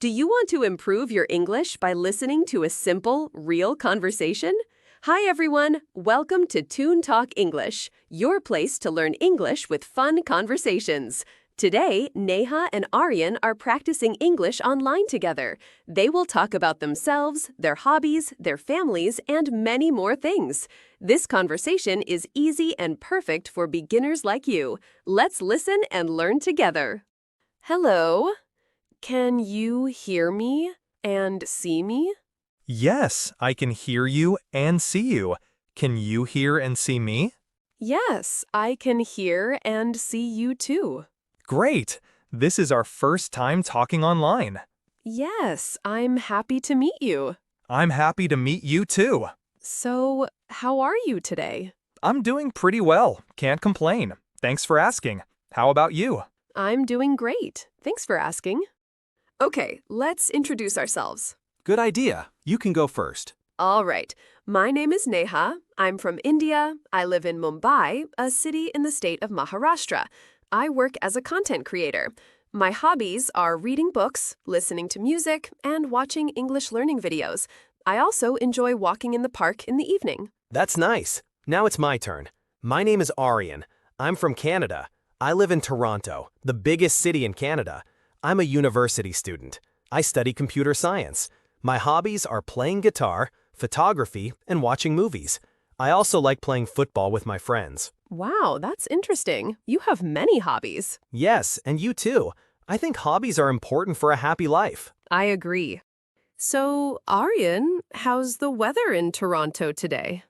Do you want to improve your English by listening to a simple, real conversation? Hi everyone, welcome to Toon Talk English, your place to learn English with fun conversations. Today, Neha and Aryan are practicing English online together. They will talk about themselves, their hobbies, their families, and many more things. This conversation is easy and perfect for beginners like you. Let's listen and learn together. Hello. Can you hear me and see me? Yes, I can hear you and see you. Can you hear and see me? Yes, I can hear and see you too. Great! This is our first time talking online. Yes, I'm happy to meet you. I'm happy to meet you too. So, how are you today? I'm doing pretty well. Can't complain. Thanks for asking. How about you? I'm doing great. Thanks for asking. Okay, let's introduce ourselves. Good idea. You can go first. All right. My name is Neha. I'm from India. I live in Mumbai, a city in the state of Maharashtra. I work as a content creator. My hobbies are reading books, listening to music, and watching English learning videos. I also enjoy walking in the park in the evening. That's nice. Now it's my turn. My name is Aryan. I'm from Canada. I live in Toronto, the biggest city in Canada. I'm a university student. I study computer science. My hobbies are playing guitar, photography, and watching movies. I also like playing football with my friends. Wow, that's interesting. You have many hobbies. Yes, and you too. I think hobbies are important for a happy life. I agree. So, Aryan, how's the weather in Toronto today?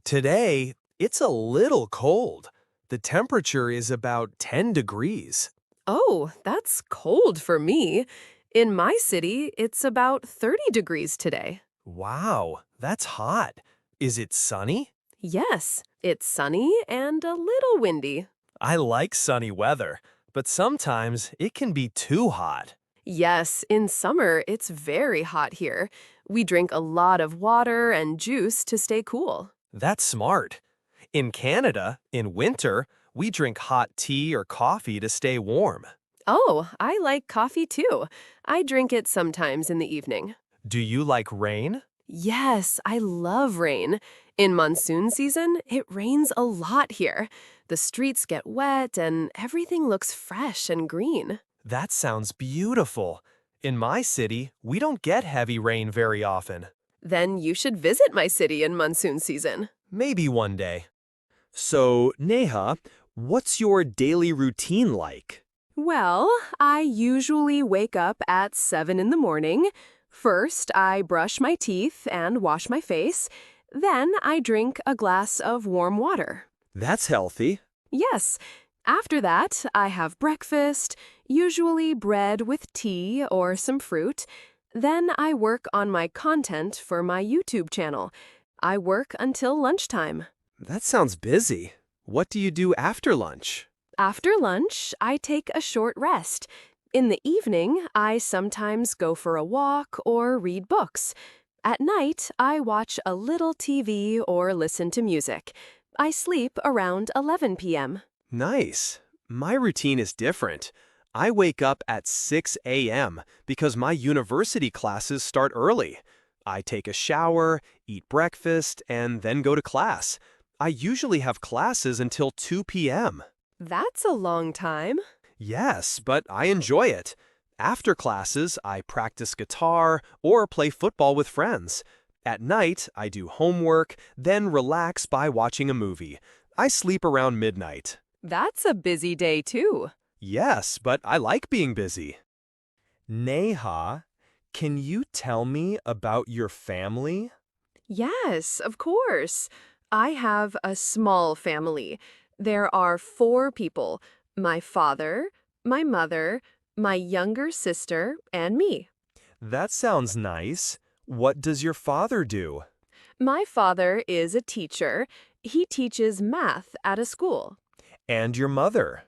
Today, it's a little cold. The temperature is about 10 degrees. Oh, that's cold for me. In my city, it's about 30 degrees today. Wow, that's hot. Is it sunny? Yes, it's sunny and a little windy. I like sunny weather, but sometimes it can be too hot. Yes, in summer, it's very hot here. We drink a lot of water and juice to stay cool. That's smart. In Canada, in winter, we drink hot tea or coffee to stay warm. Oh, I like coffee too. I drink it sometimes in the evening. Do you like rain? Yes, I love rain. In monsoon season, it rains a lot here. The streets get wet and everything looks fresh and green. That sounds beautiful. In my city, we don't get heavy rain very often. Then you should visit my city in monsoon season. Maybe one day. So, Neha, what's your daily routine like? Well, I usually wake up at 7 in the morning. First, I brush my teeth and wash my face. Then I drink a glass of warm water. That's healthy. Yes. After that, I have breakfast, usually bread with tea or some fruit. Then I work on my content for my YouTube channel. I work until lunchtime. That sounds busy. What do you do after lunch? After lunch, I take a short rest. In the evening, I sometimes go for a walk or read books. At night, I watch a little TV or listen to music. I sleep around 11 p.m. Nice. My routine is different. I wake up at 6 a.m. because my university classes start early. I take a shower, eat breakfast, and then go to class. I usually have classes until 2 p.m. That's a long time. Yes, but I enjoy it. After classes, I practice guitar or play football with friends. At night, I do homework, then relax by watching a movie. I sleep around midnight. That's a busy day too. Yes, but I like being busy. Neha, can you tell me about your family? Yes, of course. I have a small family. There are 4 people: my father, my mother, my younger sister, and me. That sounds nice. What does your father do? My father is a teacher. He teaches math at a school. And your mother?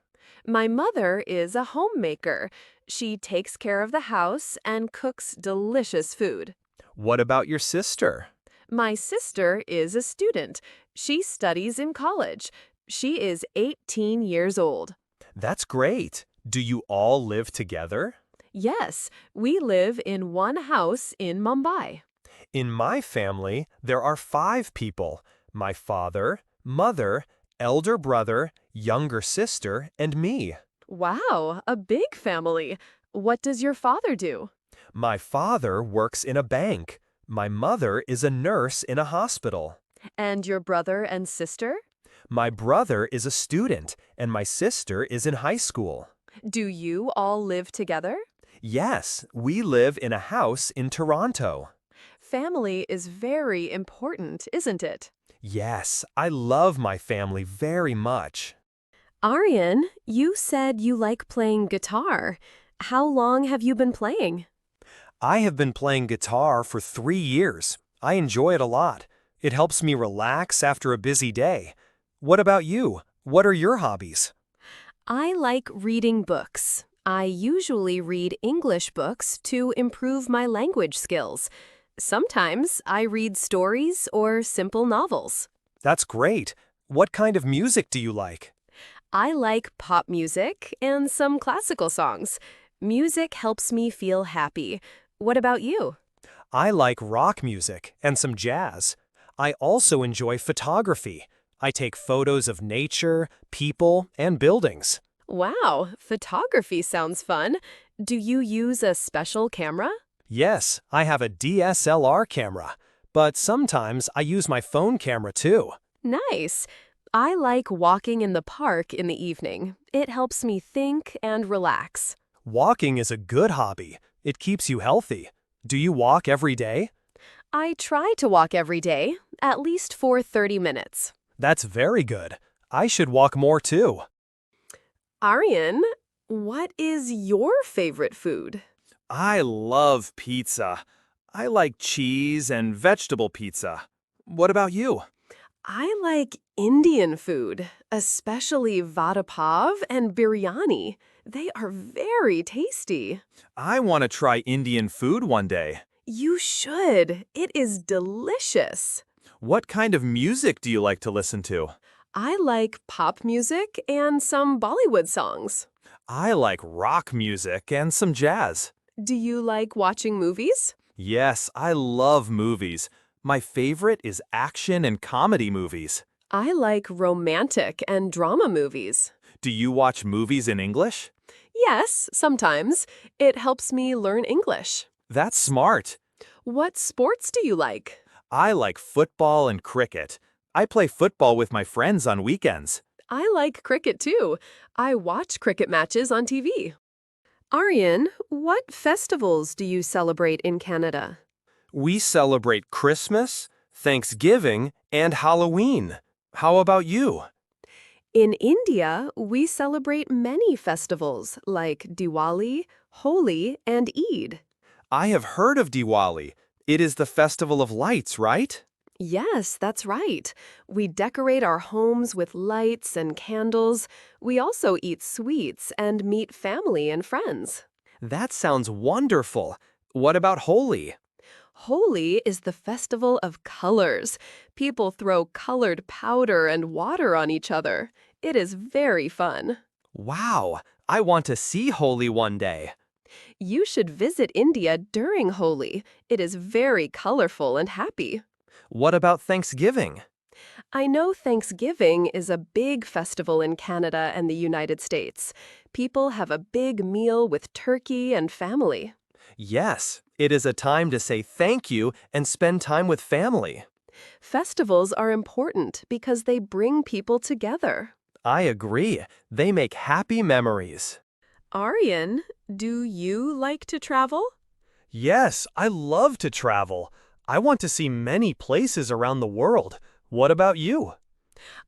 My mother is a homemaker. She takes care of the house and cooks delicious food. What about your sister? My sister is a student. She studies in college. She is 18 years old. That's great. Do you all live together? Yes, we live in one house in Mumbai. In my family, there are 5 people: my father, mother, elder brother, younger sister, and me. Wow, a big family. What does your father do? My father works in a bank. My mother is a nurse in a hospital. And your brother and sister? My brother is a student, and my sister is in high school. Do you all live together? Yes, we live in a house in Toronto. Family is very important, isn't it? Yes, I love my family very much. Aryan, you said you like playing guitar. How long have you been playing? I have been playing guitar for 3 years. I enjoy it a lot. It helps me relax after a busy day. What about you? What are your hobbies? I like reading books. I usually read English books to improve my language skills. Sometimes I read stories or simple novels. That's great. What kind of music do you like? I like pop music and some classical songs. Music helps me feel happy. What about you? I like rock music and some jazz. I also enjoy photography. I take photos of nature, people, and buildings. Wow, photography sounds fun. Do you use a special camera? Yes, I have a DSLR camera, but sometimes I use my phone camera too. Nice. I like walking in the park in the evening. It helps me think and relax. Walking is a good hobby. It keeps you healthy. Do you walk every day? I try to walk every day, at least for 30 minutes. That's very good. I should walk more too. Aryan, what is your favorite food? I love pizza. I like cheese and vegetable pizza. What about you? I like Indian food, especially vada pav and biryani. They are very tasty. I want to try Indian food one day. You should. It is delicious. What kind of music do you like to listen to? I like pop music and some Bollywood songs. I like rock music and some jazz. Do you like watching movies? Yes, I love movies. My favorite is action and comedy movies. I like romantic and drama movies. Do you watch movies in English? Yes, sometimes. It helps me learn English. That's smart. What sports do you like? I like football and cricket. I play football with my friends on weekends. I like cricket too. I watch cricket matches on TV. Aryan, what festivals do you celebrate in Canada? We celebrate Christmas, Thanksgiving, and Halloween. How about you? In India, we celebrate many festivals like Diwali, Holi, and Eid. I have heard of Diwali. It is the festival of lights, right? Yes, that's right. We decorate our homes with lights and candles. We also eat sweets and meet family and friends. That sounds wonderful. What about Holi? Holi is the festival of colors. People throw colored powder and water on each other. It is very fun. Wow, I want to see Holi one day. You should visit India during Holi. It is very colorful and happy. What about Thanksgiving? I know Thanksgiving is a big festival in Canada and the United States. People have a big meal with turkey and family. Yes, it is a time to say thank you and spend time with family. Festivals are important because they bring people together. I agree. They make happy memories. Aryan, do you like to travel? Yes, I love to travel. I want to see many places around the world. What about you?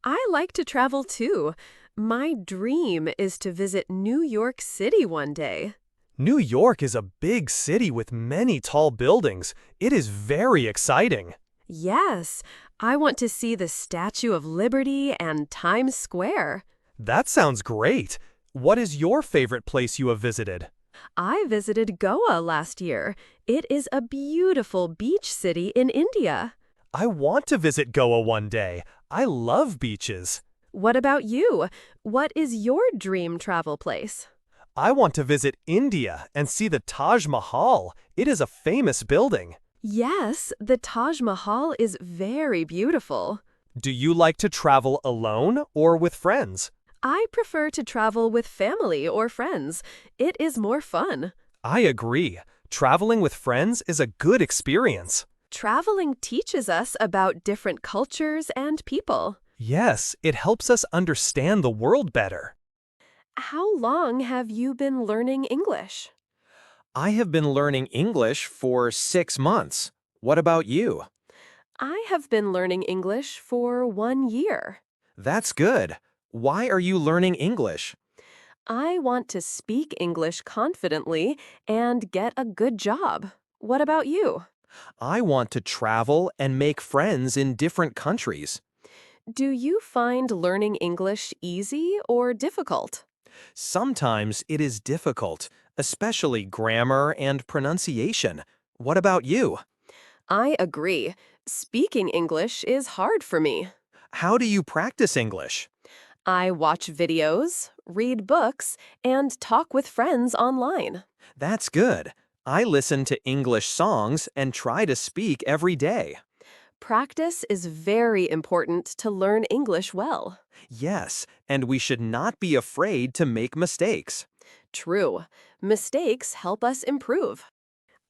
I like to travel too. My dream is to visit New York City one day. New York is a big city with many tall buildings. It is very exciting. Yes, I want to see the Statue of Liberty and Times Square. That sounds great. What is your favorite place you have visited? I visited Goa last year. It is a beautiful beach city in India. I want to visit Goa one day. I love beaches. What about you? What is your dream travel place? I want to visit India and see the Taj Mahal. It is a famous building. Yes, the Taj Mahal is very beautiful. Do you like to travel alone or with friends? I prefer to travel with family or friends. It is more fun. I agree. Traveling with friends is a good experience. Traveling teaches us about different cultures and people. Yes, it helps us understand the world better. How long have you been learning English? I have been learning English for 6 months. What about you? I have been learning English for 1 year. That's good. Why are you learning English? I want to speak English confidently and get a good job. What about you? I want to travel and make friends in different countries. Do you find learning English easy or difficult? Sometimes it is difficult, especially grammar and pronunciation. What about you? I agree. Speaking English is hard for me. How do you practice English? I watch videos, read books, and talk with friends online. That's good. I listen to English songs and try to speak every day. Practice is very important to learn English well. Yes, and we should not be afraid to make mistakes. True. Mistakes help us improve.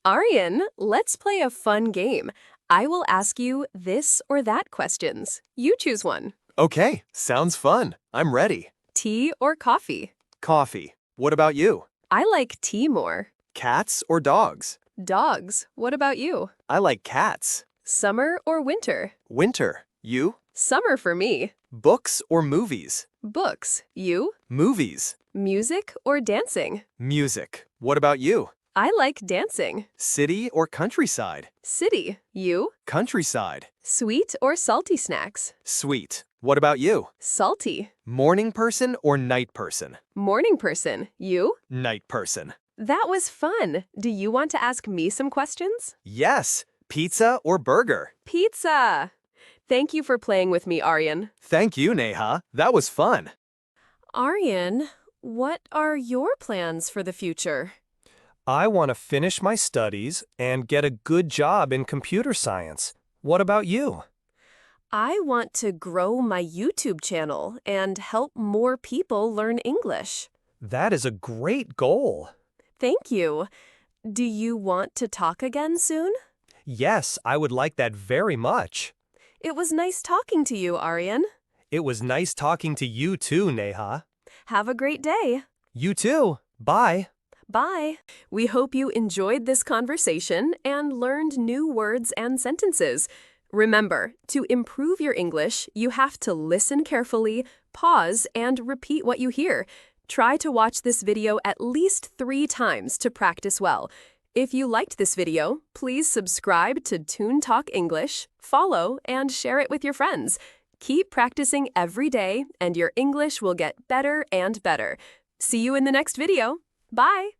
Aryan, let's play a fun game. I will ask you this or that questions. You choose one. Okay, sounds fun. I'm ready. Tea or coffee? Coffee. What about you? I like tea more. Cats or dogs? Dogs. What about you? I like cats. Summer or winter? Winter. You? Summer for me. Books or movies? Books. You? Movies. Music or dancing? Music. What about you? I like dancing. City or countryside? City. You? Countryside. Sweet or salty snacks? Sweet. What about you? Salty. Morning person or night person? Morning person. You? Night person. That was fun. Do you want to ask me some questions? Yes. Pizza or burger? Pizza! Thank you for playing with me, Aryan. Thank you, Neha. That was fun. Aryan, what are your plans for the future? I want to finish my studies and get a good job in computer science. What about you? I want to grow my YouTube channel and help more people learn English. That is a great goal. Thank you. Do you want to talk again soon? Yes, I would like that very much. It was nice talking to you, Aryan. It was nice talking to you too, Neha. Have a great day. You too. Bye. Bye. We hope you enjoyed this conversation and learned new words and sentences. Remember, to improve your English, you have to listen carefully, pause, and repeat what you hear. Try to watch this video at least 3 times to practice well. If you liked this video, please subscribe to Toon Talk English, follow, and share it with your friends. Keep practicing every day, and your English will get better and better. See you in the next video. Bye!